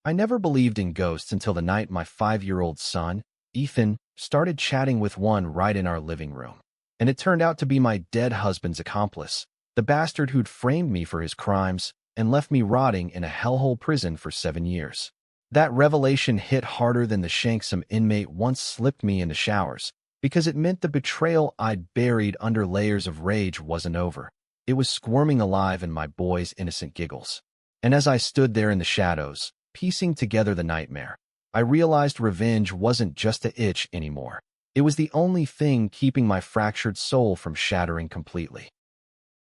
I never believed in ghosts until the night my 5-year-old son, Ethan, started chatting with one right in our living room. And it turned out to be my dead husband's accomplice, the bastard who'd framed me for his crimes and left me rotting in a hellhole prison for 7 years. That revelation hit harder than the shank some inmate once slipped me in the showers, because it meant the betrayal I'd buried under layers of rage wasn't over. It was squirming alive in my boy's innocent giggles. And as I stood there in the shadows, piecing together the nightmare, I realized revenge wasn't just an itch anymore. It was the only thing keeping my fractured soul from shattering completely.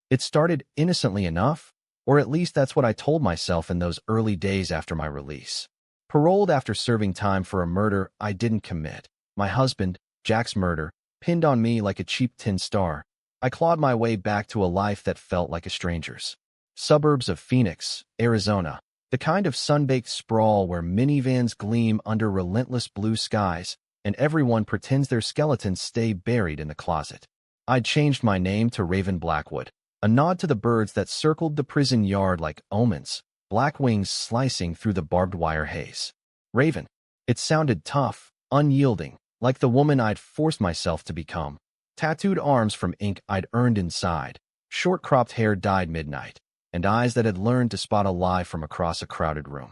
It started innocently enough, or at least that's what I told myself in those early days after my release. Paroled after serving time for a murder I didn't commit, my husband, Jack's murder, pinned on me like a cheap tin star, I clawed my way back to a life that felt like a stranger's. Suburbs of Phoenix, Arizona, the kind of sun-baked sprawl where minivans gleam under relentless blue skies and everyone pretends their skeletons stay buried in the closet. I'd changed my name to Raven Blackwood, a nod to the birds that circled the prison yard like omens, black wings slicing through the barbed wire haze. Raven. It sounded tough, unyielding, like the woman I'd forced myself to become. Tattooed arms from ink I'd earned inside, short cropped hair dyed midnight, and eyes that had learned to spot a lie from across a crowded room.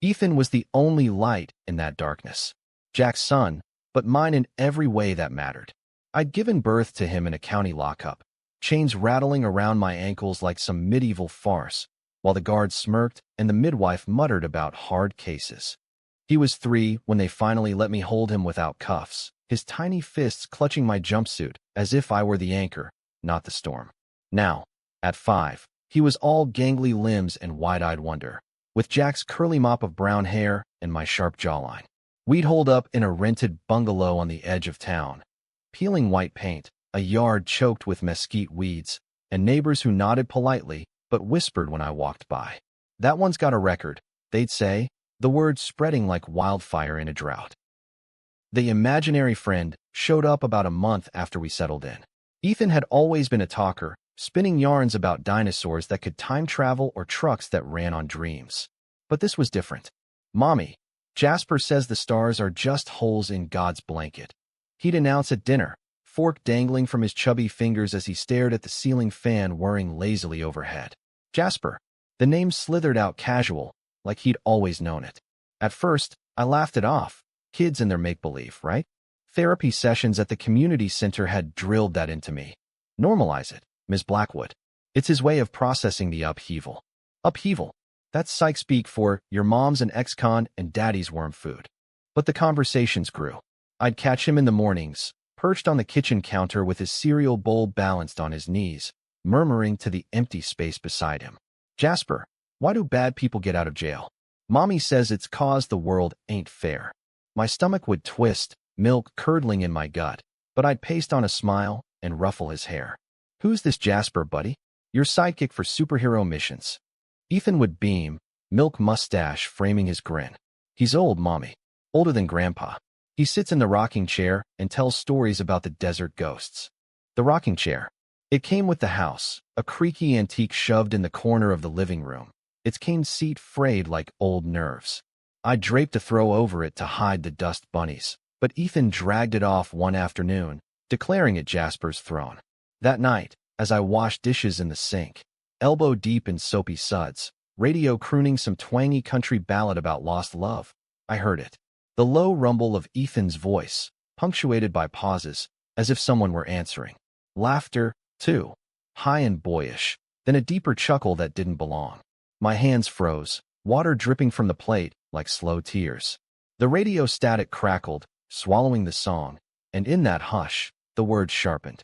Ethan was the only light in that darkness. Jack's son, but mine in every way that mattered. I'd given birth to him in a county lockup, chains rattling around my ankles like some medieval farce, while the guards smirked and the midwife muttered about hard cases. He was 3 when they finally let me hold him without cuffs, his tiny fists clutching my jumpsuit as if I were the anchor, not the storm. Now, at 5, he was all gangly limbs and wide-eyed wonder, with Jack's curly mop of brown hair and my sharp jawline. We'd holed up in a rented bungalow on the edge of town, peeling white paint, a yard choked with mesquite weeds, and neighbors who nodded politely but whispered when I walked by. "That one's got a record," they'd say, the word spreading like wildfire in a drought. The imaginary friend showed up about a month after we settled in. Ethan had always been a talker, spinning yarns about dinosaurs that could time travel or trucks that ran on dreams. But this was different. "Mommy, Jasper says the stars are just holes in God's blanket," he'd announce at dinner, fork dangling from his chubby fingers as he stared at the ceiling fan whirring lazily overhead. Jasper. The name slithered out casual, like he'd always known it. At first, I laughed it off. Kids and their make-believe, right? Therapy sessions at the community center had drilled that into me. Normalize it, Ms. Blackwood. It's his way of processing the upheaval. Upheaval. That's psych speak for your mom's an ex-con and daddy's worm food. But the conversations grew. I'd catch him in the mornings, perched on the kitchen counter with his cereal bowl balanced on his knees, murmuring to the empty space beside him. "Jasper, why do bad people get out of jail? Mommy says it's 'cause the world ain't fair." My stomach would twist, milk curdling in my gut, but I'd paste on a smile and ruffle his hair. "Who's this Jasper, buddy? Your sidekick for superhero missions." Ethan would beam, milk mustache framing his grin. "He's old, Mommy. Older than Grandpa. He sits in the rocking chair and tells stories about the desert ghosts." The rocking chair. It came with the house, a creaky antique shoved in the corner of the living room, its cane seat frayed like old nerves. I draped a throw over it to hide the dust bunnies, but Ethan dragged it off one afternoon, declaring it Jasper's throne. That night, as I washed dishes in the sink, elbow deep in soapy suds, radio crooning some twangy country ballad about lost love, I heard it. The low rumble of Ethan's voice, punctuated by pauses, as if someone were answering. Laughter, too, high and boyish, then a deeper chuckle that didn't belong. My hands froze, water dripping from the plate like slow tears. The radio static crackled, swallowing the song, and in that hush, the words sharpened.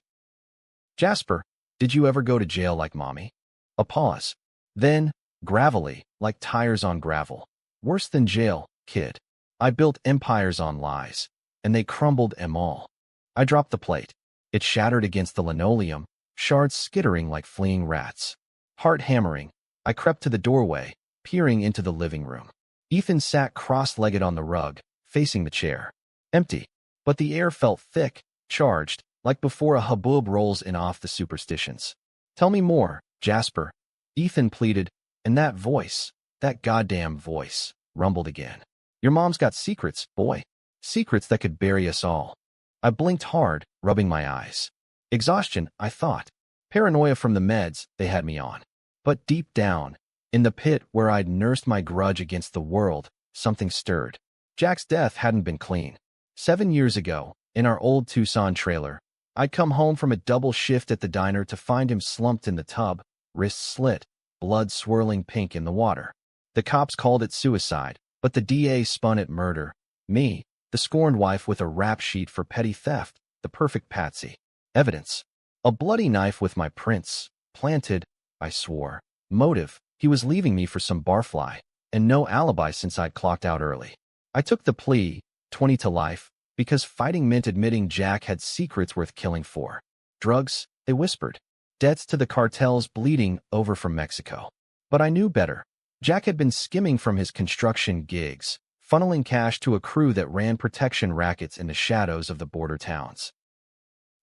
"Jasper, did you ever go to jail like Mommy?" A pause. Then, gravelly, like tires on gravel. "Worse than jail, kid. I built empires on lies, and they crumbled 'em all." I dropped the plate. It shattered against the linoleum, shards skittering like fleeing rats. Heart hammering, I crept to the doorway, peering into the living room. Ethan sat cross-legged on the rug, facing the chair. Empty, but the air felt thick, charged, like before a hubbub rolls in off the superstitions. "Tell me more, Jasper," Ethan pleaded, and that voice, that goddamn voice. rumbled again. Your mom's got secrets, boy. Secrets that could bury us all. I blinked hard, rubbing my eyes. Exhaustion, I thought. Paranoia from the meds they had me on. But deep down, in the pit where I'd nursed my grudge against the world, something stirred. Jack's death hadn't been clean. 7 years ago, in our old Tucson trailer, I'd come home from a double shift at the diner to find him slumped in the tub, wrists slit, blood swirling pink in the water. The cops called it suicide, but the DA spun it murder. Me, the scorned wife with a rap sheet for petty theft, the perfect patsy. Evidence. A bloody knife with my prints. Planted, I swore. Motive. He was leaving me for some barfly. And no alibi since I'd clocked out early. I took the plea, 20 to life, because fighting meant admitting Jack had secrets worth killing for. Drugs, they whispered. Debts to the cartels bleeding over from Mexico. But I knew better. Jack had been skimming from his construction gigs, funneling cash to a crew that ran protection rackets in the shadows of the border towns.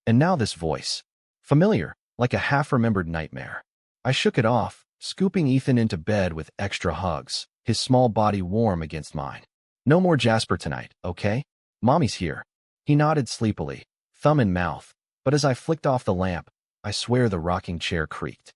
And now this voice. Familiar, like a half-remembered nightmare. I shook it off, scooping Ethan into bed with extra hugs, his small body warm against mine. No more Jasper tonight, okay? Mommy's here. He nodded sleepily, thumb in mouth, but as I flicked off the lamp, I swear the rocking chair creaked.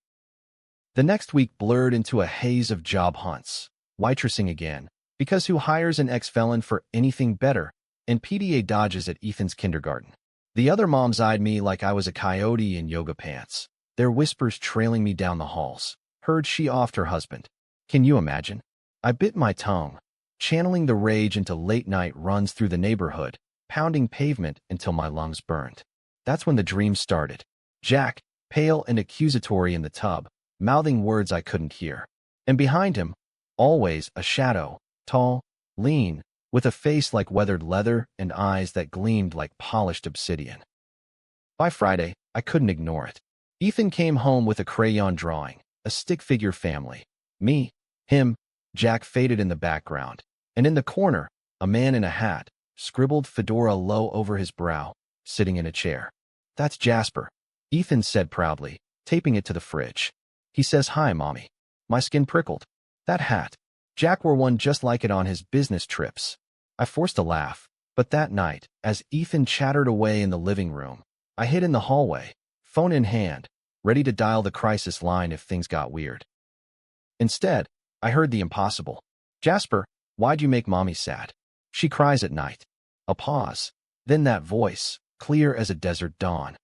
The next week blurred into a haze of job hunts, waitressing again, because who hires an ex-felon for anything better, and PDA dodges at Ethan's kindergarten. The other moms eyed me like I was a coyote in yoga pants, their whispers trailing me down the halls. Heard she offed her husband. Can you imagine? I bit my tongue, channeling the rage into late-night runs through the neighborhood, pounding pavement until my lungs burned. That's when the dream started. Jack, pale and accusatory in the tub, mouthing words I couldn't hear. And behind him, always a shadow, tall, lean, with a face like weathered leather and eyes that gleamed like polished obsidian. By Friday, I couldn't ignore it. Ethan came home with a crayon drawing, a stick figure family. Me, him, Jack faded in the background, and in the corner, a man in a hat, scribbled fedora low over his brow, sitting in a chair. That's Jasper, Ethan said proudly, taping it to the fridge. He says hi, Mommy. My skin prickled. That hat. Jack wore one just like it on his business trips. I forced a laugh, but that night, as Ethan chattered away in the living room, I hid in the hallway, phone in hand, ready to dial the crisis line if things got weird. Instead, I heard the impossible. Jasper, why'd you make Mommy sad? She cries at night. A pause. Then that voice, clear as a desert dawn.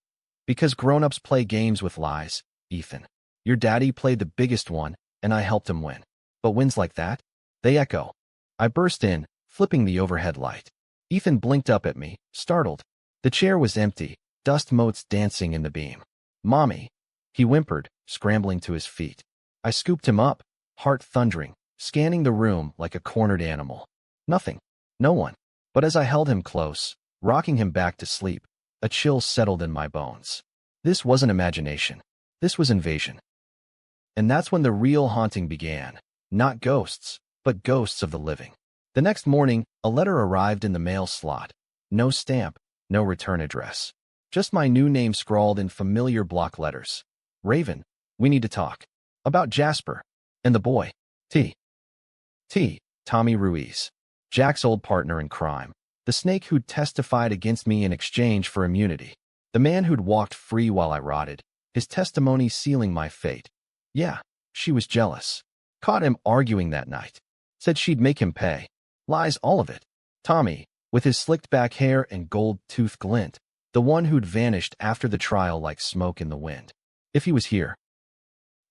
Because grown-ups play games with lies, Ethan. Your daddy played the biggest one, and I helped him win. But wins like that? They echo. I burst in, flipping the overhead light. Ethan blinked up at me, startled. The chair was empty, dust motes dancing in the beam. Mommy. He whimpered, scrambling to his feet. I scooped him up, heart thundering, scanning the room like a cornered animal. Nothing. No one. But as I held him close, rocking him back to sleep, a chill settled in my bones. This wasn't imagination. This was invasion. And that's when the real haunting began. Not ghosts, but ghosts of the living. The next morning, a letter arrived in the mail slot. No stamp, no return address. Just my new name scrawled in familiar block letters. Raven, we need to talk. About Jasper. And the boy. Tommy Ruiz. Jack's old partner in crime. The snake who'd testified against me in exchange for immunity. The man who'd walked free while I rotted. His testimony sealing my fate. Yeah, she was jealous. Caught him arguing that night. Said she'd make him pay. Lies, all of it. Tommy, with his slicked back hair and gold-toothed glint. The one who'd vanished after the trial like smoke in the wind. If he was here.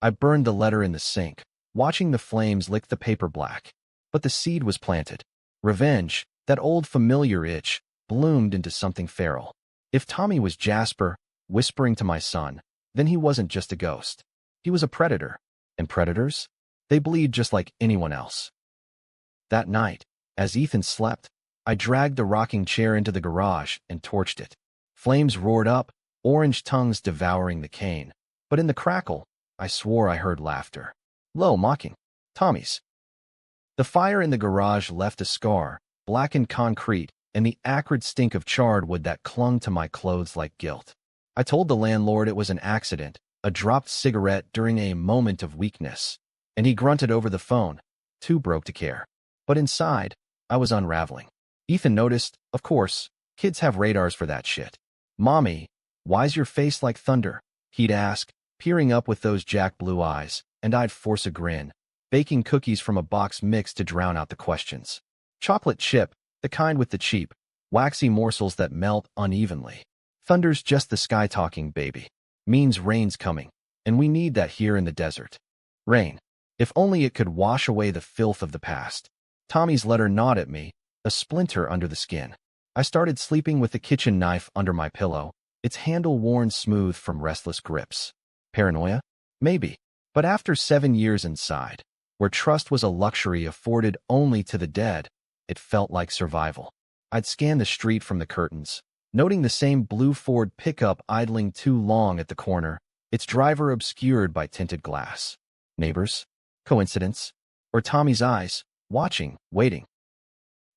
I burned the letter in the sink, watching the flames lick the paper black. But the seed was planted. Revenge, that old familiar itch, bloomed into something feral. If Tommy was Jasper, whispering to my son, then he wasn't just a ghost. He was a predator. And predators? They bleed just like anyone else. That night, as Ethan slept, I dragged the rocking chair into the garage and torched it. Flames roared up, orange tongues devouring the cane. But in the crackle, I swore I heard laughter. Low, mocking. Tommy's. The fire in the garage left a scar, blackened concrete, and the acrid stink of charred wood that clung to my clothes like guilt. I told the landlord it was an accident, a dropped cigarette during a moment of weakness, and he grunted over the phone, too broke to care. But inside, I was unraveling. Ethan noticed, of course, kids have radars for that shit. "Mommy, why's your face like thunder?" he'd ask, peering up with those Jack blue eyes, and I'd force a grin, baking cookies from a box mix to drown out the questions. Chocolate chip, the kind with the cheap, waxy morsels that melt unevenly. Thunder's just the sky talking, baby. Means rain's coming, and we need that here in the desert. Rain. If only it could wash away the filth of the past. Tommy's letter gnawed at me, a splinter under the skin. I started sleeping with the kitchen knife under my pillow, its handle worn smooth from restless grips. Paranoia? Maybe. But after 7 years inside, where trust was a luxury afforded only to the dead, it felt like survival. I'd scan the street from the curtains, noting the same blue Ford pickup idling too long at the corner, its driver obscured by tinted glass. Neighbors? Coincidence? Or Tommy's eyes, watching, waiting?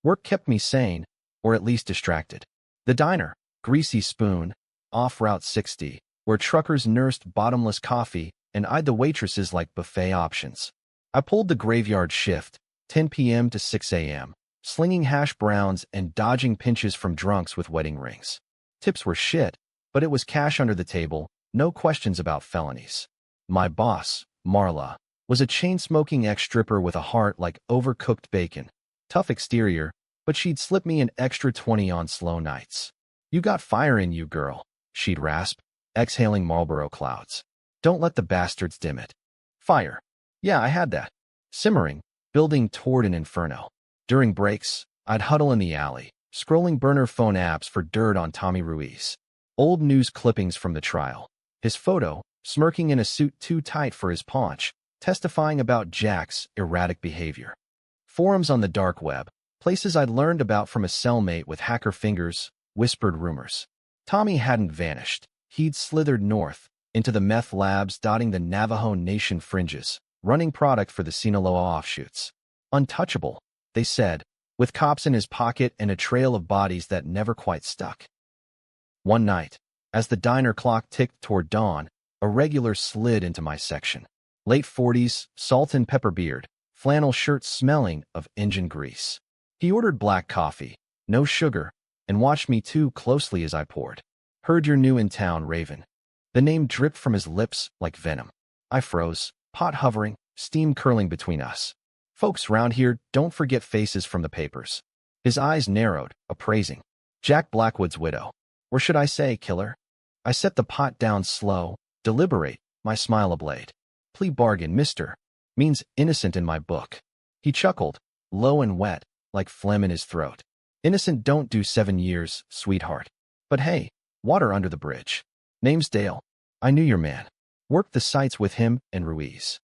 Work kept me sane, or at least distracted. The diner, Greasy Spoon, off Route 60, where truckers nursed bottomless coffee and eyed the waitresses like buffet options. I pulled the graveyard shift, 10 p.m. to 6 a.m., slinging hash browns and dodging pinches from drunks with wedding rings. Tips were shit, but it was cash under the table, no questions about felonies. My boss, Marla, was a chain-smoking ex-stripper with a heart like overcooked bacon. Tough exterior, but she'd slip me an extra 20 on slow nights. "You got fire in you, girl," she'd rasp, exhaling Marlboro clouds. "Don't let the bastards dim it." Fire. Yeah, I had that. Simmering, building toward an inferno. During breaks, I'd huddle in the alley, scrolling burner phone apps for dirt on Tommy Ruiz. Old news clippings from the trial. His photo, smirking in a suit too tight for his paunch, testifying about Jack's erratic behavior. Forums on the dark web, places I'd learned about from a cellmate with hacker fingers, whispered rumors. Tommy hadn't vanished. He'd slithered north, into the meth labs dotting the Navajo Nation fringes, running product for the Sinaloa offshoots. Untouchable, they said, with cops in his pocket and a trail of bodies that never quite stuck. One night, as the diner clock ticked toward dawn, a regular slid into my section. Late 40s, salt and pepper beard, flannel shirt smelling of engine grease. He ordered black coffee, no sugar, and watched me too closely as I poured. "Heard you're new in town, Raven." The name dripped from his lips like venom. I froze, pot hovering, steam curling between us. "Folks round here don't forget faces from the papers." His eyes narrowed, appraising. "Jack Blackwood's widow. Or should I say, killer?" I set the pot down slow, deliberate, my smile ablade. "Plea bargain, mister. Means innocent in my book." He chuckled, low and wet, like phlegm in his throat. "Innocent don't do 7 years, sweetheart. But hey, water under the bridge. Name's Dale. I knew your man. Worked the sites with him and Ruiz."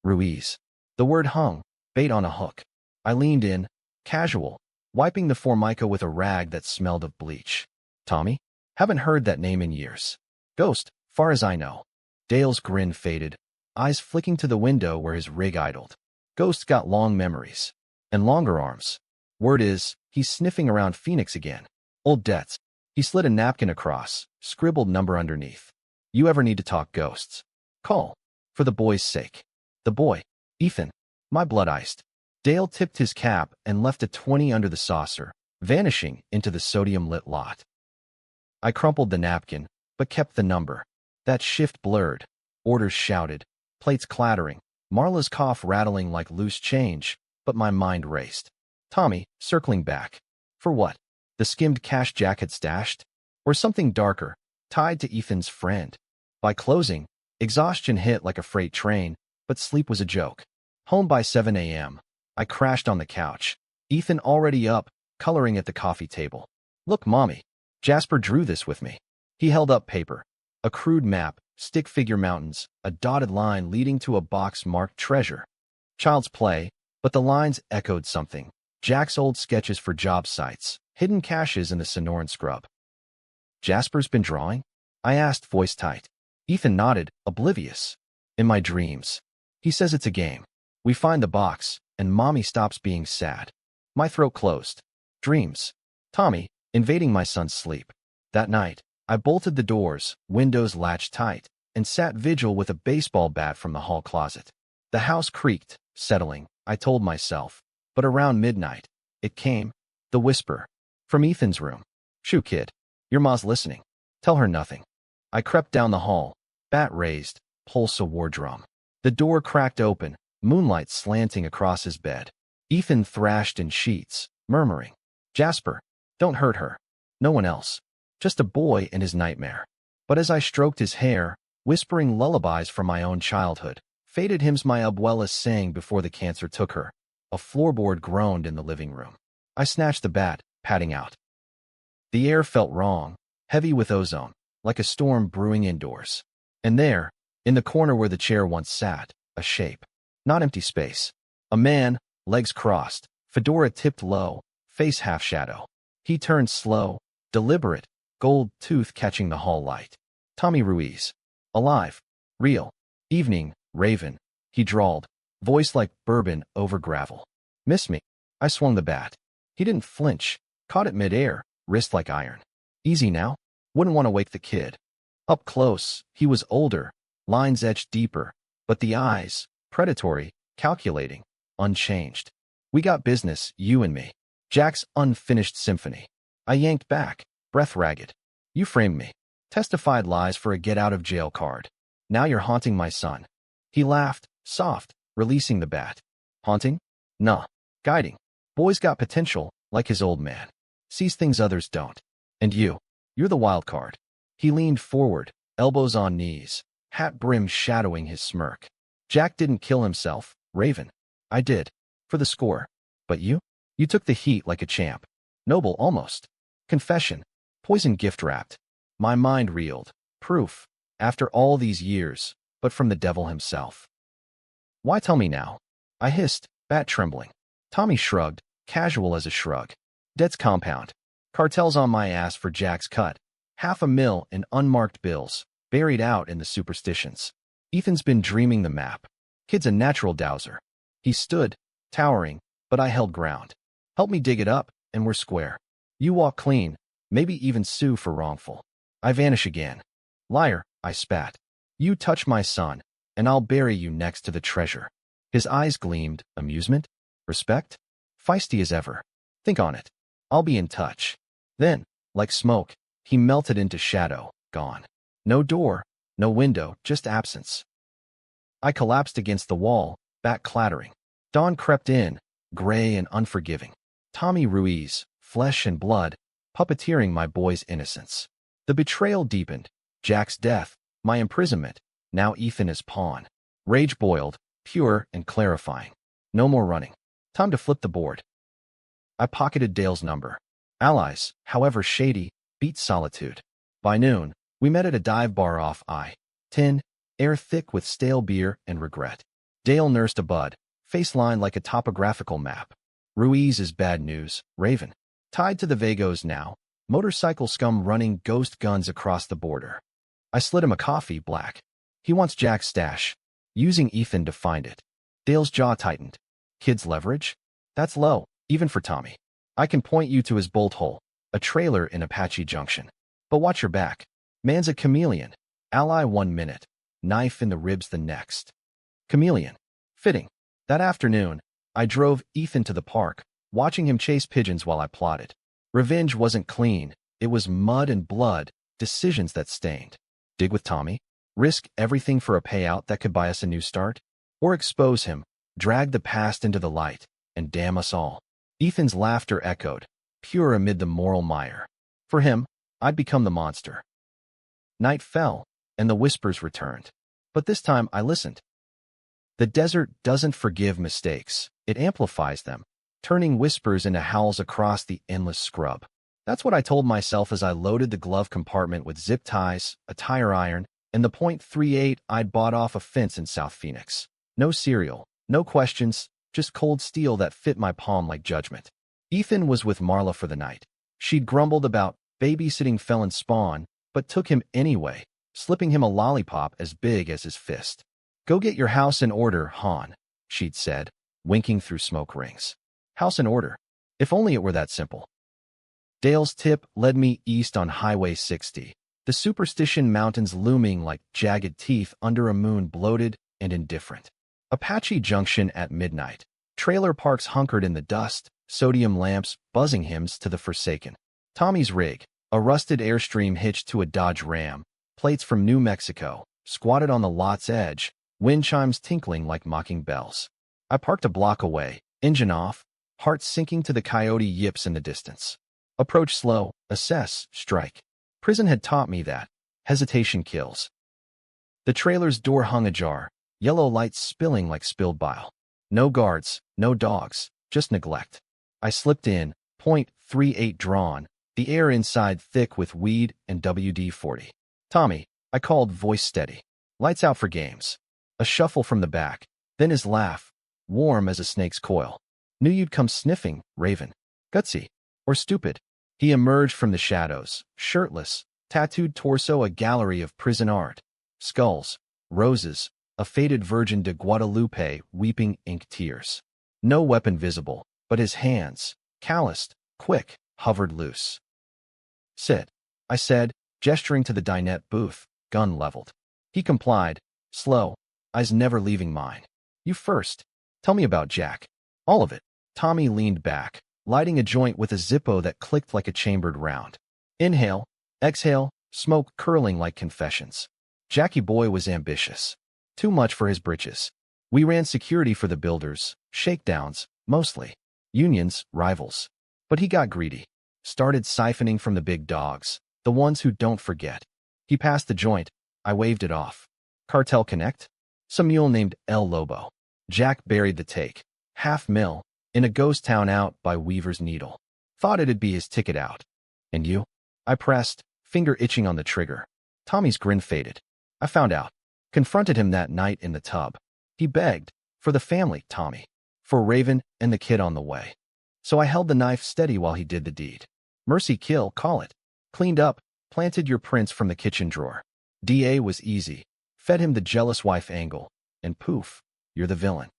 Ruiz. The word hung, bait on a hook. I leaned in, casual, wiping the formica with a rag that smelled of bleach. "Tommy? Haven't heard that name in years." "Ghost, far as I know." Dale's grin faded, eyes flicking to the window where his rig idled. "Ghost's got long memories. And longer arms. Word is, he's sniffing around Phoenix again. Old debts." He slid a napkin across, scribbled number underneath. "You ever need to talk ghosts? Call. For the boy's sake." The boy. Ethan. My blood iced. Dale tipped his cap and left a 20 under the saucer, vanishing into the sodium-lit lot. I crumpled the napkin, but kept the number. That shift blurred. Orders shouted. Plates clattering. Marla's cough rattling like loose change, but my mind raced. Tommy, circling back. For what? The skimmed cash Jack had stashed? Or something darker, tied to Ethan's friend? By closing, exhaustion hit like a freight train, but sleep was a joke. Home by 7 a.m. I crashed on the couch. Ethan already up, coloring at the coffee table. "Look, Mommy. Jasper drew this with me." He held up paper. A crude map, stick figure mountains, a dotted line leading to a box marked treasure. Child's play, but the lines echoed something. Jack's old sketches for job sites, hidden caches in the Sonoran scrub. "Jasper's been drawing?" I asked, voice tight. Ethan nodded, oblivious. "In my dreams. He says it's a game. We find the box, and Mommy stops being sad." My throat closed. Dreams. Tommy, invading my son's sleep. That night, I bolted the doors, windows latched tight, and sat vigil with a baseball bat from the hall closet. The house creaked, settling, I told myself, But around midnight, it came. The whisper. From Ethan's room. "Shoo, kid. Your ma's listening. Tell her nothing." I crept down the hall, bat raised, pulse a war drum. The door cracked open, moonlight slanting across his bed. Ethan thrashed in sheets, murmuring, "Jasper, don't hurt her. No one else. Just a boy and his nightmare." But as I stroked his hair, whispering lullabies from my own childhood, faded hymns my abuela sang before the cancer took her, a floorboard groaned in the living room. I snatched the bat, patting out. The air felt wrong, heavy with ozone, like a storm brewing indoors. And there, in the corner where the chair once sat, a shape. Not empty space. A man, legs crossed, fedora tipped low, face half shadow. He turned slow, deliberate, gold tooth catching the hall light. Tommy Ruiz. Alive. Real. "Evening, Raven," he drawled, voice like bourbon over gravel. "Miss me?" I swung the bat. He didn't flinch, caught it midair, wrist like iron. "Easy now? Wouldn't want to wake the kid." Up close, he was older, lines etched deeper, but the eyes, predatory, calculating, unchanged. "We got business, you and me." Jack's unfinished symphony. I yanked back, breath ragged. "You framed me. Testified lies for a get-out-of-jail card. Now you're haunting my son." He laughed, soft, releasing the bat. "Haunting? Nah. Guiding. Boy's got potential, like his old man. Sees things others don't. And you're the wild card." He leaned forward, elbows on knees, hat brim shadowing his smirk. "Jack didn't kill himself, Raven. I did. For the score. But you? You took the heat like a champ. Noble, almost. Confession. Poison gift wrapped." My mind reeled. Proof. After all these years, but from the devil himself. "Why tell me now?" I hissed, bat trembling. Tommy shrugged, casual as a shrug. "Debt's compound. Cartel's on my ass for Jack's cut. $500,000 in unmarked bills, buried out in the superstitions. Ethan's been dreaming the map. Kid's a natural dowser." He stood, towering, but I held ground. "Help me dig it up, and we're square. You walk clean, maybe even sue for wrongful. I vanish again." "Liar," I spat. "You touch my son, and I'll bury you next to the treasure." His eyes gleamed. Amusement? Respect? Feisty as ever. "Think on it. I'll be in touch." Then, like smoke, he melted into shadow, gone. No door, no window, just absence. I collapsed against the wall, bat clattering. Dawn crept in, gray and unforgiving. Tommy Ruiz, flesh and blood, puppeteering my boy's innocence. The betrayal deepened. Jack's death, my imprisonment, now Ethan as pawn. Rage boiled, pure and clarifying. No more running. Time to flip the board. I pocketed Dale's number. Allies, however shady, beat solitude. By noon, we met at a dive bar off I-10, air thick with stale beer and regret. Dale nursed a bud, face lined like a topographical map. "Ruiz is bad news, Raven. Tied to the Vagos now, motorcycle scum running ghost guns across the border." I slid him a coffee, black. "He wants Jack's stash. Using Ethan to find it." Dale's jaw tightened. "Kid's leverage? That's low, even for Tommy. I can point you to his bolt hole, a trailer in Apache Junction. But watch your back. Man's a chameleon. Ally 1 minute, knife in the ribs the next." Chameleon. Fitting. That afternoon, I drove Ethan to the park, watching him chase pigeons while I plotted. Revenge wasn't clean. It was mud and blood, decisions that stained. Dig with Tommy? Risk everything for a payout that could buy us a new start? Or expose him, drag the past into the light, and damn us all? Ethan's laughter echoed, pure amid the moral mire. For him, I'd become the monster. Night fell, and the whispers returned. But this time I listened. The desert doesn't forgive mistakes. It amplifies them, turning whispers into howls across the endless scrub. That's what I told myself as I loaded the glove compartment with zip ties, a tire iron, and the .38 I'd bought off a fence in South Phoenix. No cereal, no questions, just cold steel that fit my palm like judgment. Ethan was with Marla for the night. She'd grumbled about babysitting felon Spawn, but took him anyway, slipping him a lollipop as big as his fist. "Go get your house in order, Han," she'd said, winking through smoke rings. House in order. If only it were that simple. Dale's tip led me east on Highway 60, the Superstition Mountains looming like jagged teeth under a moon bloated and indifferent. Apache Junction at midnight, Trailer parks hunkered in the dust, sodium lamps buzzing hymns to the forsaken. Tommy's rig, a rusted Airstream hitched to a Dodge Ram, plates from New Mexico, squatted on the lot's edge, wind chimes tinkling like mocking bells. I parked a block away, engine off, heart sinking to the coyote yips in the distance. Approach slow, assess, strike. Prison had taught me that hesitation kills. The trailer's door hung ajar, yellow lights spilling like spilled bile. No guards, no dogs, just neglect. I slipped in, .38 drawn, the air inside thick with weed and WD-40. Tommy, I called, voice steady. Lights out for games. A shuffle from the back, then his laugh, warm as a snake's coil. Knew you'd come sniffing, Raven. Gutsy. Or stupid. He emerged from the shadows, shirtless, tattooed torso, a gallery of prison art. Skulls, roses, a faded Virgin de Guadalupe weeping ink tears. No weapon visible, but his hands, calloused, quick, hovered loose. Sit, I said, gesturing to the dinette booth, gun leveled. He complied, slow, eyes never leaving mine. You first. Tell me about Jack. All of it. Tommy leaned back, lighting a joint with a Zippo that clicked like a chambered round. Inhale, exhale, smoke curling like confessions. Jackie boy was ambitious. Too much for his britches. We ran security for the builders, shakedowns, mostly. Unions, rivals. But he got greedy. Started siphoning from the big dogs, the ones who don't forget. He passed the joint. I waved it off. Cartel Connect? Some mule named El Lobo. Jack buried the take. $500,000, in a ghost town out by Weaver's Needle. Thought it'd be his ticket out. And you? I pressed, finger itching on the trigger. Tommy's grin faded. I found out. Confronted him that night in the tub. He begged. For the family, Tommy. For Raven and the kid on the way. So I held the knife steady while he did the deed. Mercy kill, call it. Cleaned up, planted your prints from the kitchen drawer. DA was easy. Fed him the jealous wife angle. And poof, you're the villain.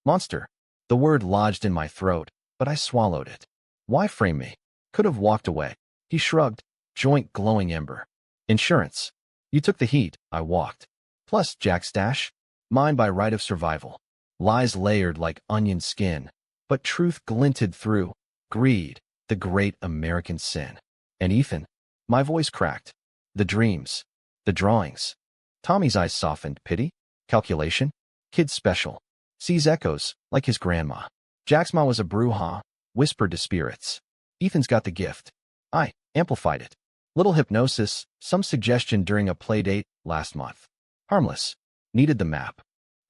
Monster. The word lodged in my throat, but I swallowed it. Why frame me? Could have walked away. He shrugged, joint glowing ember. Insurance. You took the heat, I walked. Plus Jack's stash, mine by right of survival. Lies layered like onion skin, but truth glinted through. Greed, the great American sin. And Ethan, my voice cracked. The dreams, the drawings. Tommy's eyes softened. Pity? Calculation? Kid special. Sees echoes, like his grandma. Jack's ma was a bruja, whispered to spirits. Ethan's got the gift. I amplified it. Little hypnosis, some suggestion during a play date last month. Harmless. Needed the map.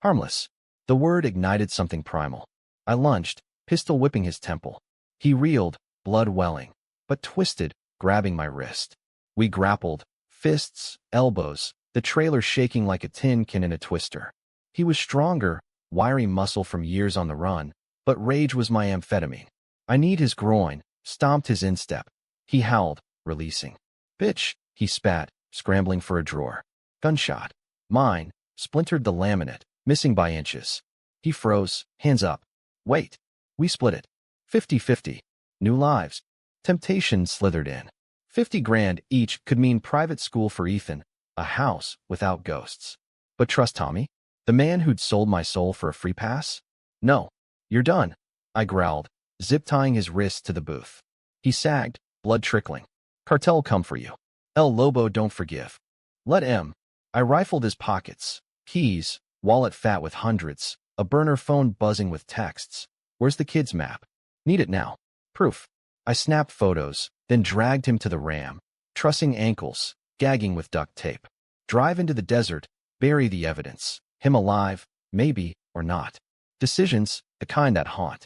Harmless. The word ignited something primal. I lunged, pistol whipping his temple. He reeled, blood welling, but twisted, grabbing my wrist. We grappled, fists, elbows, the trailer shaking like a tin can in a twister. He was stronger, wiry muscle from years on the run, but rage was my amphetamine. I kneed his groin, stomped his instep. He howled, releasing. Bitch, he spat, scrambling for a drawer. Gunshot. Mine, splintered the laminate, missing by inches. He froze, hands up. Wait. We split it. 50-50. New lives. Temptation slithered in. 50 grand each could mean private school for Ethan, a house without ghosts. But trust Tommy? The man who'd sold my soul for a free pass? No. You're done. I growled, zip-tying his wrists to the booth. He sagged, blood trickling. Cartel come for you. El Lobo don't forgive. Let him. I rifled his pockets. Keys, wallet fat with hundreds, a burner phone buzzing with texts. Where's the kid's map? Need it now. Proof. I snapped photos, then dragged him to the Ram, trussing ankles, gagging with duct tape. Drive into the desert, bury the evidence. Him alive, maybe, or not. Decisions, the kind that haunt.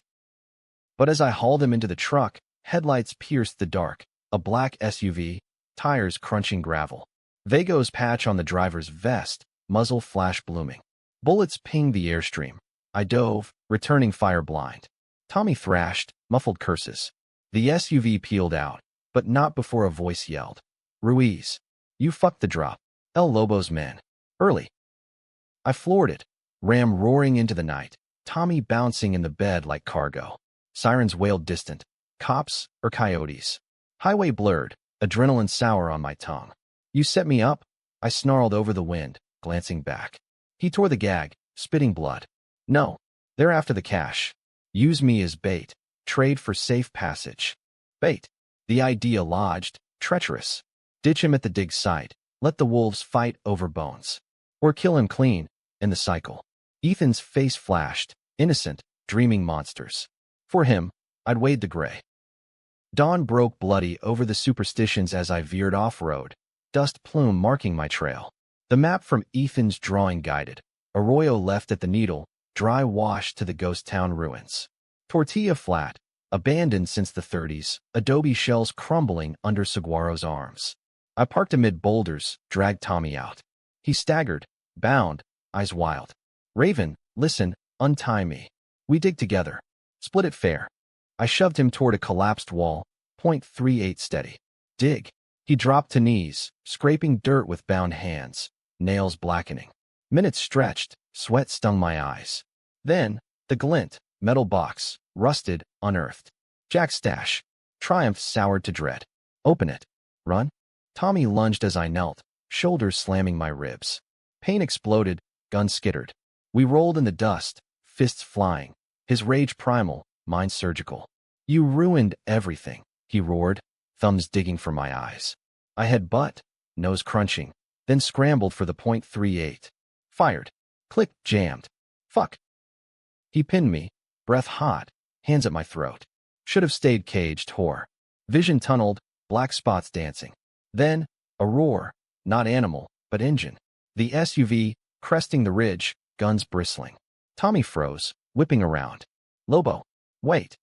But as I hauled him into the truck, headlights pierced the dark, a black SUV, tires crunching gravel. Vago's patch on the driver's vest, muzzle flash blooming. Bullets pinged the Airstream. I dove, returning fire blind. Tommy thrashed, muffled curses. The SUV peeled out, but not before a voice yelled. Ruiz. You fucked the drop. El Lobo's men. Early. I floored it. Ram roaring into the night. Tommy bouncing in the bed like cargo. Sirens wailed distant. Cops or coyotes. Highway blurred, adrenaline sour on my tongue. You set me up? I snarled over the wind, glancing back. He tore the gag, spitting blood. No. They're after the cash. Use me as bait. Trade for safe passage. Bait. The idea lodged. Treacherous. Ditch him at the dig site. Let the wolves fight over bones. Or kill him clean, in the cycle. Ethan's face flashed. Innocent, dreaming monsters. For him, I'd wade the gray. Dawn broke bloody over the superstitions as I veered off-road, dust plume marking my trail. The map from Ethan's drawing guided. Arroyo left at the Needle, dry washed to the ghost town ruins. Tortilla Flat, abandoned since the 30s, adobe shells crumbling under Saguaro's arms. I parked amid boulders, dragged Tommy out. He staggered, bound, eyes wild. Raven, listen, untie me. We dig together. Split it fair. I shoved him toward a collapsed wall, .38 steady. Dig. He dropped to knees, scraping dirt with bound hands, nails blackening. Minutes stretched, sweat stung my eyes. Then, the glint, metal box, rusted, unearthed. Jack's stash. Triumph soured to dread. Open it. Run. Tommy lunged as I knelt, shoulders slamming my ribs. Pain exploded, gun skittered. We rolled in the dust, fists flying. His rage primal, mine surgical. You ruined everything, he roared, thumbs digging for my eyes. I had butt, nose crunching, then scrambled for the .38. Fired. Click, jammed. Fuck. He pinned me, breath hot, hands at my throat. Should have stayed caged, whore. Vision tunneled, black spots dancing. Then, a roar, not animal, but engine. The SUV, cresting the ridge, guns bristling. Tommy froze, whipping around. Lobo. Wait.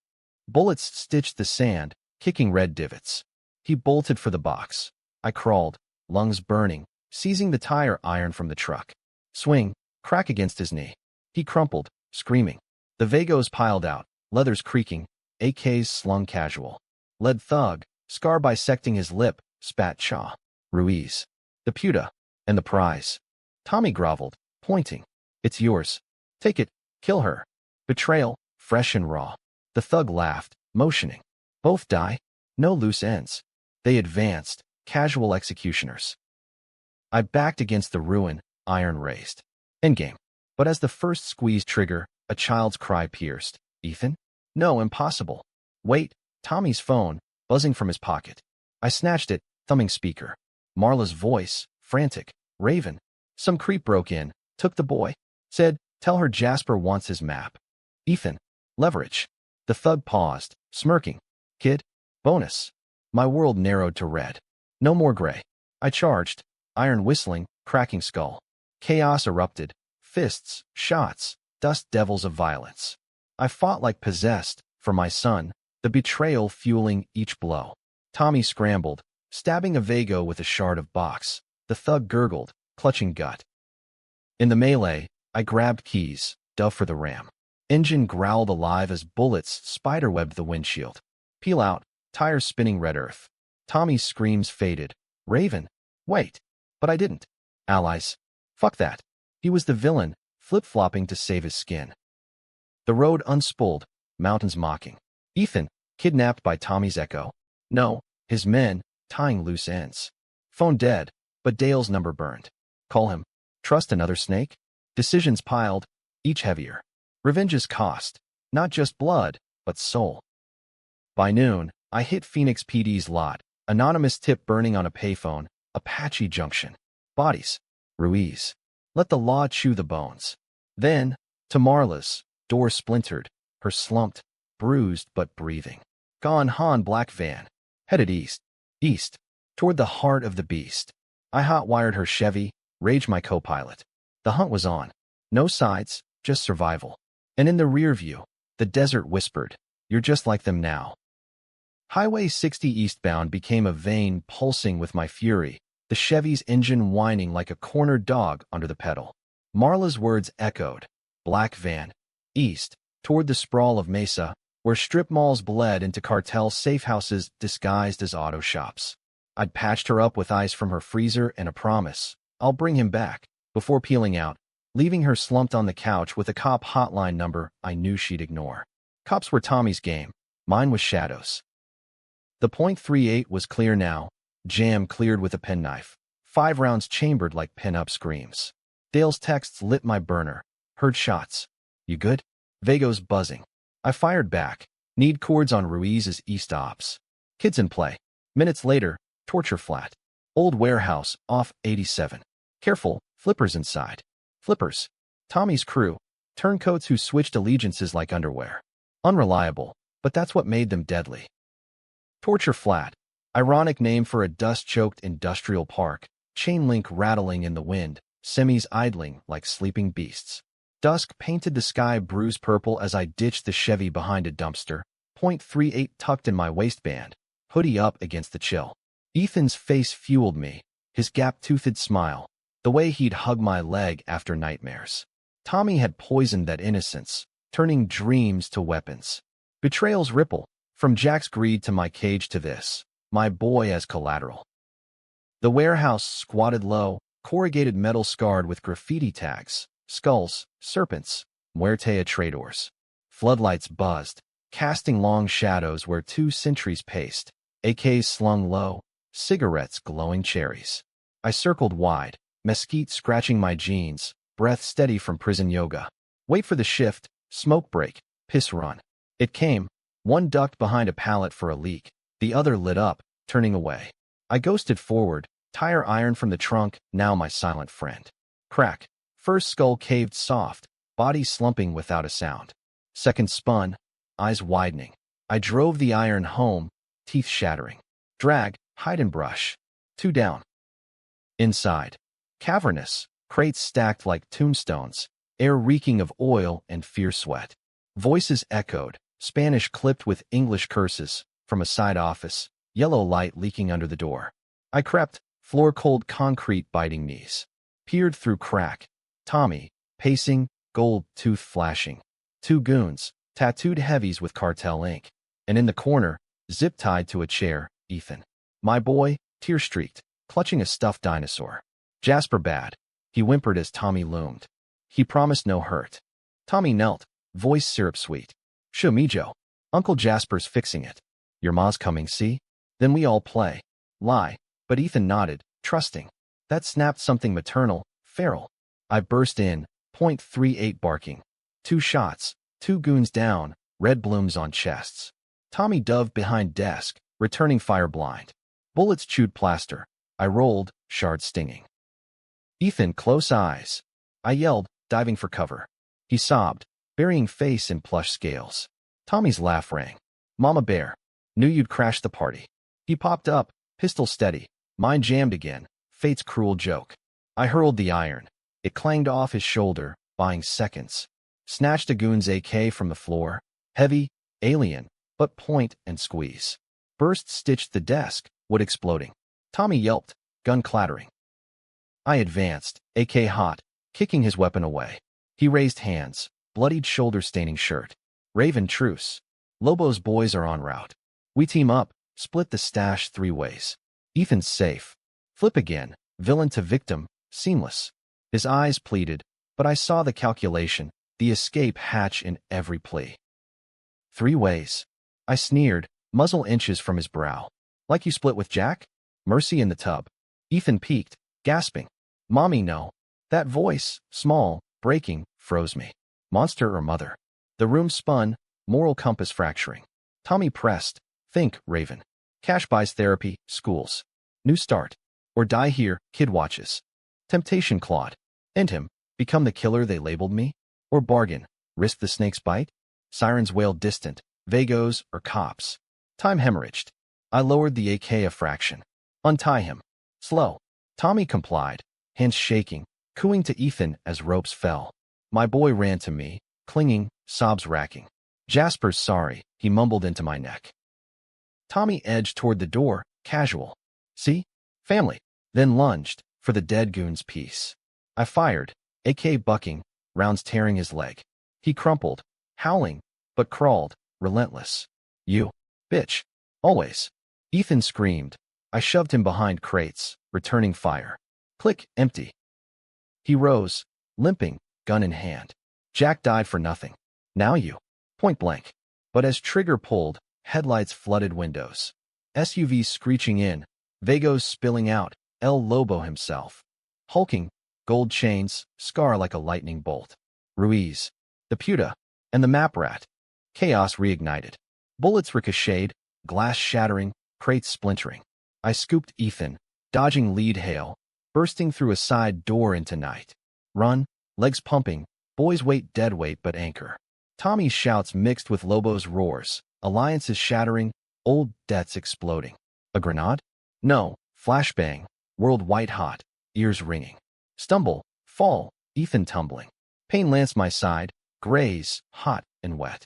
Bullets stitched the sand, kicking red divots. He bolted for the box. I crawled, lungs burning, seizing the tire iron from the truck. Swing, crack against his knee. He crumpled, screaming. The Vagos piled out, leathers creaking, AKs slung casual. Lead thug, scar bisecting his lip, spat chaw. Ruiz. The puta. And the prize. Tommy groveled, pointing. It's yours. Take it, kill her. Betrayal, fresh and raw. The thug laughed, motioning. Both die. No loose ends. They advanced, casual executioners. I backed against the ruin, iron raised. Endgame. But as the first squeeze trigger, a child's cry pierced. Ethan? No, impossible. Wait, Tommy's phone, buzzing from his pocket. I snatched it, thumbing speaker. Marla's voice, frantic. Raven. Some creep broke in, took the boy. Said, tell her Jasper wants his map. Ethan. Leverage. The thug paused, smirking. Kid. Bonus. My world narrowed to red. No more gray. I charged. Iron whistling, cracking skull. Chaos erupted. Fists, shots, dust devils of violence. I fought like possessed, for my son, the betrayal fueling each blow. Tommy scrambled, stabbing a Vago with a shard of box. The thug gurgled, clutching gut. In the melee, I grabbed keys, dove for the ram. Engine growled alive as bullets spiderwebbed the windshield. Peel out, tires spinning red earth. Tommy's screams faded. Raven. Wait. But I didn't. Allies. Fuck that. He was the villain, flip-flopping to save his skin. The road unspooled, mountains mocking. Ethan, kidnapped by Tommy's echo. No, his men, tying loose ends. Phone dead, but Dale's number burned. Call him. Trust another snake? Decisions piled, each heavier. Revenge's cost, not just blood, but soul. By noon, I hit Phoenix PD's lot, anonymous tip burning on a payphone, Apache Junction. Bodies. Ruiz. Let the law chew the bones. Then, to Marla's, door splintered, her slumped, bruised but breathing. Gone Han black van. Headed east. East. Toward the heart of the beast. I hot-wired her Chevy, Rage my co-pilot. The hunt was on. No sides, just survival. And in the rear view, the desert whispered, you're just like them now. Highway 60 eastbound became a vein pulsing with my fury, the Chevy's engine whining like a cornered dog under the pedal. Marla's words echoed. Black van. East, toward the sprawl of Mesa, where strip malls bled into cartel safehouses disguised as auto shops. I'd patched her up with ice from her freezer and a promise. I'll bring him back, before peeling out, leaving her slumped on the couch with a cop hotline number I knew she'd ignore. Cops were Tommy's game. Mine was Shadow's. The .38 was clear now, jam cleared with a penknife. 5 rounds chambered like pin-up screams. Dale's texts lit my burner. Heard shots. You good? Vago's buzzing. I fired back. Need cords on Ruiz's East Ops. Kids in play. Minutes later, torture flat. Old warehouse, off 87. Careful, flippers inside. Flippers. Tommy's crew. Turncoats who switched allegiances like underwear. Unreliable, but that's what made them deadly. Torture flat. Ironic name for a dust-choked industrial park. Chain link rattling in the wind. Semis idling like sleeping beasts. Dusk painted the sky bruise purple as I ditched the Chevy behind a dumpster. .38 tucked in my waistband. Hoodie up against the chill. Ethan's face fueled me. His gap-toothed smile. The way he'd hug my leg after nightmares. Tommy had poisoned that innocence, turning dreams to weapons. Betrayal's ripple. From Jack's greed to my cage to this. My boy as collateral. The warehouse squatted low, corrugated metal scarred with graffiti tags. Skulls, serpents, muerte a traidors. Floodlights buzzed, casting long shadows where 2 sentries paced, AKs slung low, cigarettes glowing cherries. I circled wide, mesquite scratching my jeans, breath steady from prison yoga. Wait for the shift, smoke break, piss run. It came. One ducked behind a pallet for a leak, the other lit up, turning away. I ghosted forward, tire iron from the trunk, now my silent friend. Crack. First skull caved soft, body slumping without a sound. Second spun, eyes widening. I drove the iron home, teeth shattering. Drag, hide and brush. 2 down. Inside. Cavernous, crates stacked like tombstones, air reeking of oil and fierce sweat. Voices echoed, Spanish clipped with English curses, from a side office, yellow light leaking under the door. I crept, floor-cold concrete biting knees. Peered through crack. Tommy, pacing, gold tooth flashing. 2 goons, tattooed heavies with cartel ink. And in the corner, zip-tied to a chair, Ethan. My boy, tear-streaked, clutching a stuffed dinosaur. Jasper bad. He whimpered as Tommy loomed. He promised no hurt. Tommy knelt, voice syrup-sweet. Show me, Joe. Uncle Jasper's fixing it. Your ma's coming, see? Then we all play. Lie. But Ethan nodded, trusting. That snapped something maternal, feral. I burst in, .38 barking. 2 shots, 2 goons down, red blooms on chests. Tommy dove behind desk, returning fire blind. Bullets chewed plaster. I rolled, shards stinging. Ethan, close eyes. I yelled, diving for cover. He sobbed, burying face in plush scales. Tommy's laugh rang. Mama Bear. Knew you'd crash the party. He popped up, pistol steady. Mine jammed again. Fate's cruel joke. I hurled the iron. It clanged off his shoulder, buying seconds. Snatched a goon's AK from the floor. Heavy, alien, but point and squeeze. Burst stitched the desk, wood exploding. Tommy yelped, gun clattering. I advanced, AK hot, kicking his weapon away. He raised hands, bloodied shoulder-staining shirt. Raven truce. Lobo's boys are en route. We team up, split the stash 3 ways. Ethan's safe. Flip again, villain to victim, seamless. His eyes pleaded, but I saw the calculation, the escape hatch in every plea. 3 ways. I sneered, muzzle inches from his brow. Like you split with Jack? Mercy in the tub. Ethan peeked, gasping. Mommy, no. That voice, small, breaking, froze me. Monster or mother? The room spun, moral compass fracturing. Tommy pressed. Think, Raven. Cash buys therapy, schools. New start. Or die here, kid watches. Temptation clawed. End him. Become the killer they labeled me? Or bargain. Risk the snake's bite? Sirens wailed distant. Vagos or cops. Time hemorrhaged. I lowered the AK a fraction. Untie him. Slow. Tommy complied, hands shaking, cooing to Ethan as ropes fell. My boy ran to me, clinging, sobs racking. Jasper's sorry, he mumbled into my neck. Tommy edged toward the door, casual. See? Family. Then lunged, for the dead goon's piece. I fired, AK bucking, rounds tearing his leg. He crumpled, howling, but crawled, relentless. You. Bitch. Always. Ethan screamed. I shoved him behind crates, returning fire. Click, empty. He rose, limping, gun in hand. Jack died for nothing. Now you. Point blank. But as trigger pulled, headlights flooded windows. SUVs screeching in, Vagos spilling out, El Lobo himself. Hulking, gold chains, scar like a lightning bolt. Ruiz. The Puta. And the map rat. Chaos reignited. Bullets ricocheted, glass shattering, crates splintering. I scooped Ethan, dodging lead hail, bursting through a side door into night. Run, legs pumping, boys wait dead weight but anchor. Tommy's shouts mixed with Lobo's roars, alliances shattering, old debts exploding. A grenade? No, flashbang, world white hot, ears ringing. Stumble, fall, Ethan tumbling. Pain lanced my side, graze, hot and wet.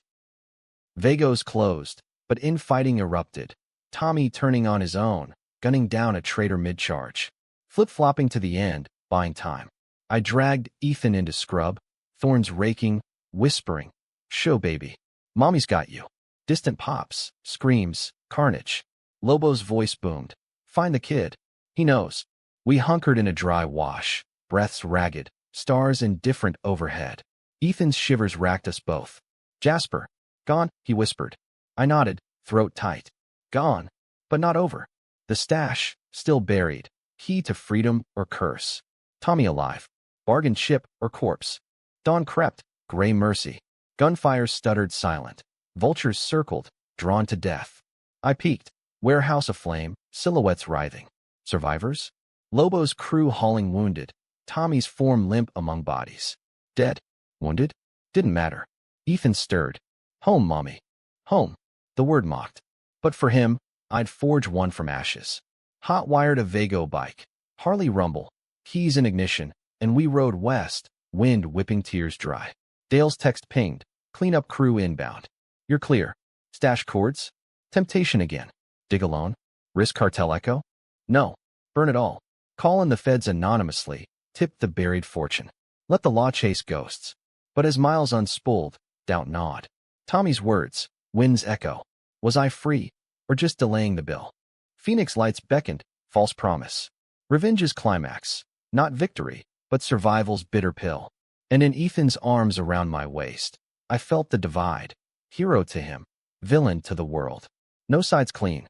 Vagos closed, but infighting erupted. Tommy turning on his own, gunning down a traitor mid-charge. Flip-flopping to the end, buying time. I dragged Ethan into scrub, thorns raking, whispering, "Show baby. Mommy's got you." Distant pops, screams, carnage. Lobo's voice boomed. "Find the kid. He knows." We hunkered in a dry wash, breaths ragged, stars indifferent overhead. Ethan's shivers racked us both. "Jasper. Gone," he whispered. I nodded, throat tight. Gone, but not over. The stash, still buried. Key to freedom or curse. Tommy alive. Bargain chip or corpse. Dawn crept, gray mercy. Gunfire stuttered silent. Vultures circled, drawn to death. I peeked. Warehouse aflame, silhouettes writhing. Survivors? Lobo's crew hauling wounded. Tommy's form limp among bodies. Dead? Wounded? Didn't matter. Ethan stirred. "Home, Mommy. Home." The word mocked. But for him, I'd forge one from ashes. Hot-wired a Vago bike. Harley rumble. Keys in ignition. And we rode west, wind whipping tears dry. Dale's text pinged. "Cleanup crew inbound. You're clear." Stash cords? Temptation again. Dig alone? Risk cartel echo? No. Burn it all. Call in the feds anonymously. Tip the buried fortune. Let the law chase ghosts. But as miles unspooled, doubt gnawed. Tommy's words, wind's echo. Was I free, or just delaying the bill? Phoenix lights beckoned, false promise. Revenge's climax, not victory, but survival's bitter pill. And in Ethan's arms around my waist, I felt the divide. Hero to him, villain to the world. No sides clean.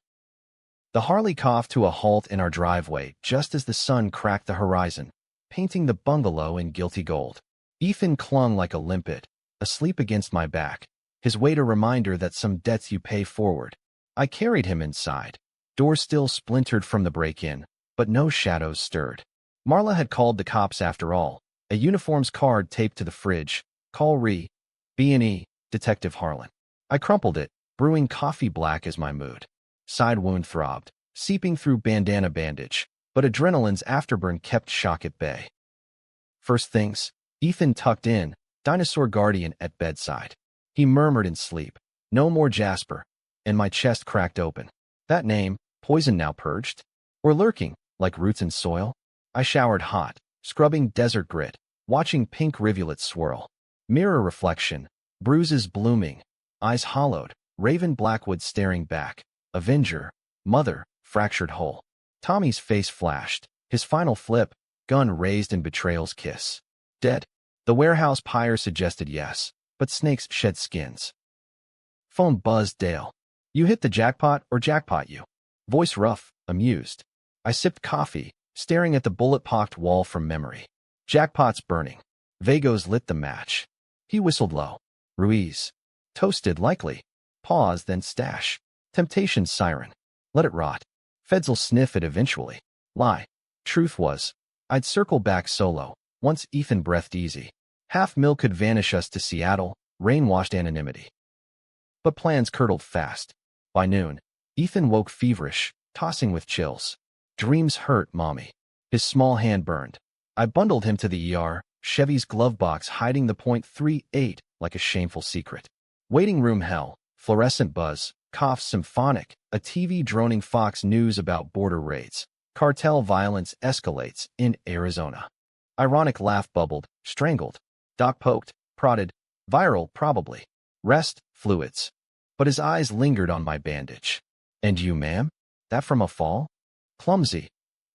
The Harley coughed to a halt in our driveway just as the sun cracked the horizon, painting the bungalow in guilty gold. Ethan clung like a limpet, asleep against my back, his weight a reminder that some debts you pay forward. I carried him inside. Door still splintered from the break-in, but no shadows stirred. Marla had called the cops after all. A uniform's card taped to the fridge. Call B&E, Detective Harlan. I crumpled it, brewing coffee black as my mood. Side wound throbbed, seeping through bandana bandage, but adrenaline's afterburn kept shock at bay. First things, Ethan tucked in, dinosaur guardian at bedside. He murmured in sleep, "No more Jasper," and my chest cracked open. That name, poison now purged? Or lurking, like roots in soil? I showered hot, scrubbing desert grit, watching pink rivulets swirl. Mirror reflection, bruises blooming, eyes hollowed, Raven Blackwood staring back. Avenger, mother, fractured hole. Tommy's face flashed, his final flip, gun raised in Betrayal's kiss. Dead? The warehouse pyre suggested yes, but snakes shed skins. Phone buzzed Dale. "You hit the jackpot or jackpot you?" Voice rough, amused. I sipped coffee, staring at the bullet-pocked wall from memory. Jackpot's burning. Vagos lit the match. He whistled low. Ruiz. Toasted likely. Pause, then stash. Temptation's siren. Let it rot. Feds'll sniff it eventually. Lie. Truth was, I'd circle back solo, once Ethan breathed easy. Half mil could vanish us to Seattle, rain-washed anonymity. But plans curdled fast. By noon, Ethan woke feverish, tossing with chills. Dreams hurt, Mommy. His small hand burned. I bundled him to the ER, Chevy's glove box hiding the .38 like a shameful secret. Waiting room hell, fluorescent buzz, coughs symphonic, a TV droning Fox News about border raids. Cartel violence escalates in Arizona. Ironic laugh bubbled, strangled. Doc poked, prodded. Viral, probably. Rest, fluids. But his eyes lingered on my bandage. "And you, ma'am? That from a fall?" "Clumsy,"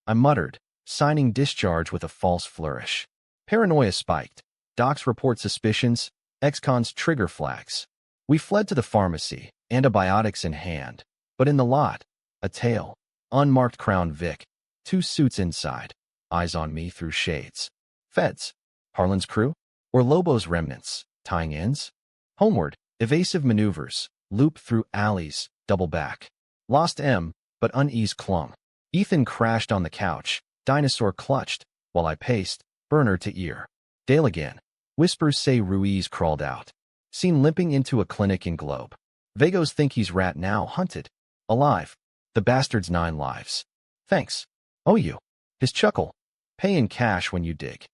I muttered, signing discharge with a false flourish. Paranoia spiked. Docs report suspicions, ex-cons trigger flags. We fled to the pharmacy, antibiotics in hand. But in the lot, a tail. Unmarked Crown Vic. 2 suits inside. Eyes on me through shades. Feds. Harlan's crew? Or Lobo's remnants? Tying ends? Homeward, Evasive maneuvers, loop through alleys, double back. Lost M, but unease clung. Ethan crashed on the couch, dinosaur clutched, while I paced, burner to ear. Dale again. Whispers say Ruiz crawled out. Seen limping into a clinic in Globe. Vagos think he's rat now, hunted. Alive. The bastard's 9 lives. Thanks. Oh you. His chuckle. Pay in cash when you dig.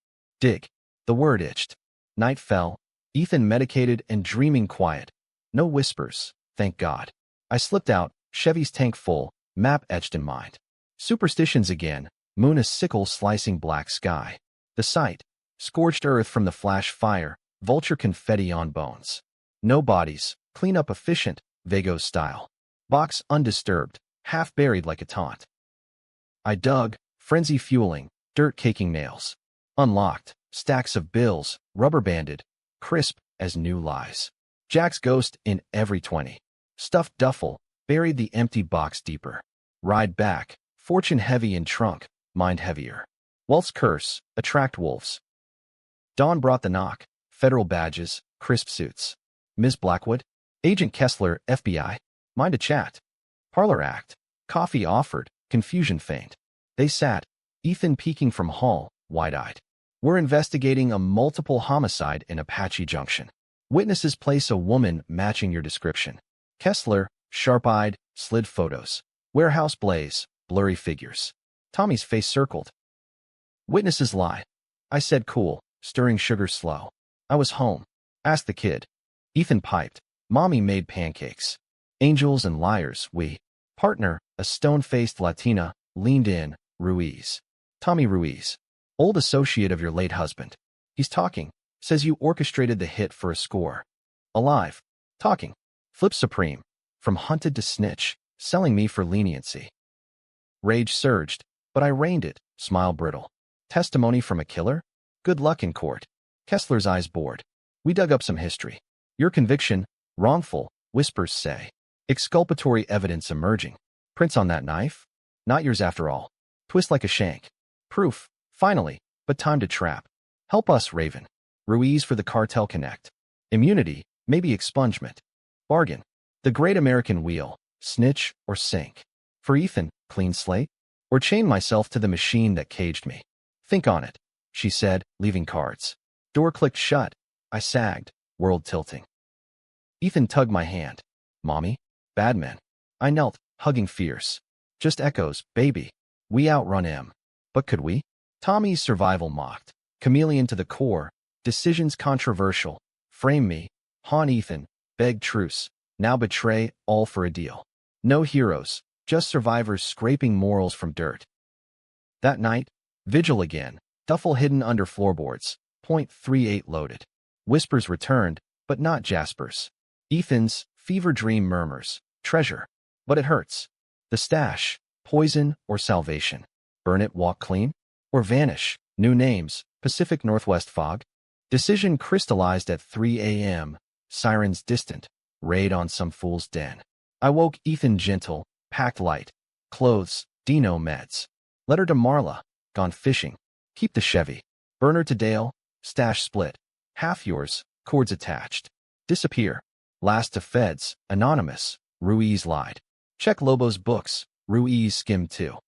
Dig. The word itched. Night fell. Ethan medicated and dreaming quiet. No whispers, thank God. I slipped out, Chevy's tank full, map etched in mind. Superstitions again, moon a sickle slicing black sky. The sight, scorched earth from the flash fire, vulture confetti on bones. No bodies, clean up efficient, Vagos style. Box undisturbed, half buried like a taunt. I dug, frenzy fueling, dirt caking nails. Unlocked, stacks of bills, rubber banded, crisp as new lies. Jack's ghost in every 20. Stuffed duffel, buried the empty box deeper. Ride back, fortune heavy in trunk, mind heavier. Wealth's curse, attract wolves. Dawn brought the knock, federal badges, crisp suits. Ms. Blackwood? Agent Kessler, FBI? Mind a chat. Parlor act. Coffee offered, confusion faint. They sat, Ethan peeking from hall, wide-eyed. We're investigating a multiple homicide in Apache Junction. Witnesses place a woman matching your description. Kessler, sharp-eyed, slid photos. Warehouse blaze, blurry figures. Tommy's face circled. Witnesses lie. I said cool, stirring sugar slow. I was home. Asked the kid. Ethan piped. Mommy made pancakes. Angels and liars, we. Partner, a stone-faced Latina, leaned in, Ruiz. Tommy Ruiz. Old associate of your late husband. He's talking. Says you orchestrated the hit for a score. Alive. Talking. Flip supreme. From hunted to snitch. Selling me for leniency. Rage surged, but I reined it, smile brittle. Testimony from a killer? Good luck in court. Kessler's eyes bored. We dug up some history. Your conviction, wrongful, whispers say. Exculpatory evidence emerging. Prints on that knife? Not yours after all. Twist like a shank. Proof, finally, but time to trap. Help us, Raven. Ruiz for the cartel connect. Immunity, maybe expungement. Bargain. The great American wheel, snitch or sink. For Ethan, clean slate? Or chain myself to the machine that caged me. Think on it, she said, leaving cards. Door clicked shut. I sagged, world tilting. Ethan tugged my hand. Mommy? Badman. I knelt, hugging fierce. Just echoes, baby. We outrun him. But could we? Tommy's survival mocked. Chameleon to the core. Decisions controversial. Frame me. Haunt Ethan. Beg truce. Now betray, all for a deal. No heroes. Just survivors scraping morals from dirt. That night, vigil again. Duffel hidden under floorboards. .38 loaded. Whispers returned, but not Jasper's. Ethan's fever dream murmurs. Treasure. But it hurts. The stash. Poison or salvation. Burn it, walk clean? Or vanish. New names. Pacific Northwest fog. Decision crystallized at 3 a.m. Sirens distant. Raid on some fool's den. I woke Ethan gentle, packed light. Clothes, Dino meds. Letter to Marla. Gone fishing. Keep the Chevy. Burner to Dale. Stash split. Half yours. Cords attached. Disappear. Last to feds. Anonymous. Ruiz lied. Check Lobo's books. Ruiz skimmed too.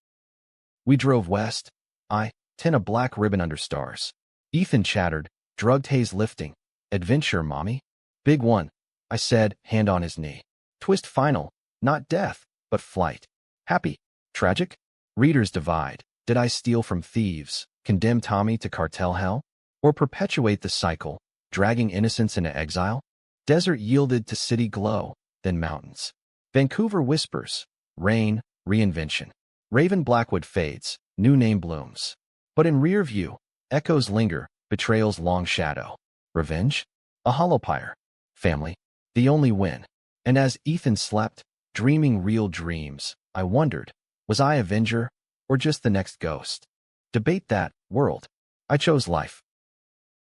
We drove west. I, tin a black ribbon under stars. Ethan chattered. Drugged haze lifting. Adventure, mommy? Big one. I said, hand on his knee. Twist final. Not death, but flight. Happy. Tragic? Readers divide. Did I steal from thieves? Condemn Tommy to cartel hell? Or perpetuate the cycle, dragging innocence into exile? Desert yielded to city glow, then mountains. Vancouver whispers. Rain, reinvention. Raven Blackwood fades, new name blooms. But in rear view, echoes linger, betrayal's long shadow. Revenge? A hollow pyre. Family. The only win. And as Ethan slept, dreaming real dreams, I wondered, was I Avenger, or just the next ghost? Debate that, world. I chose life.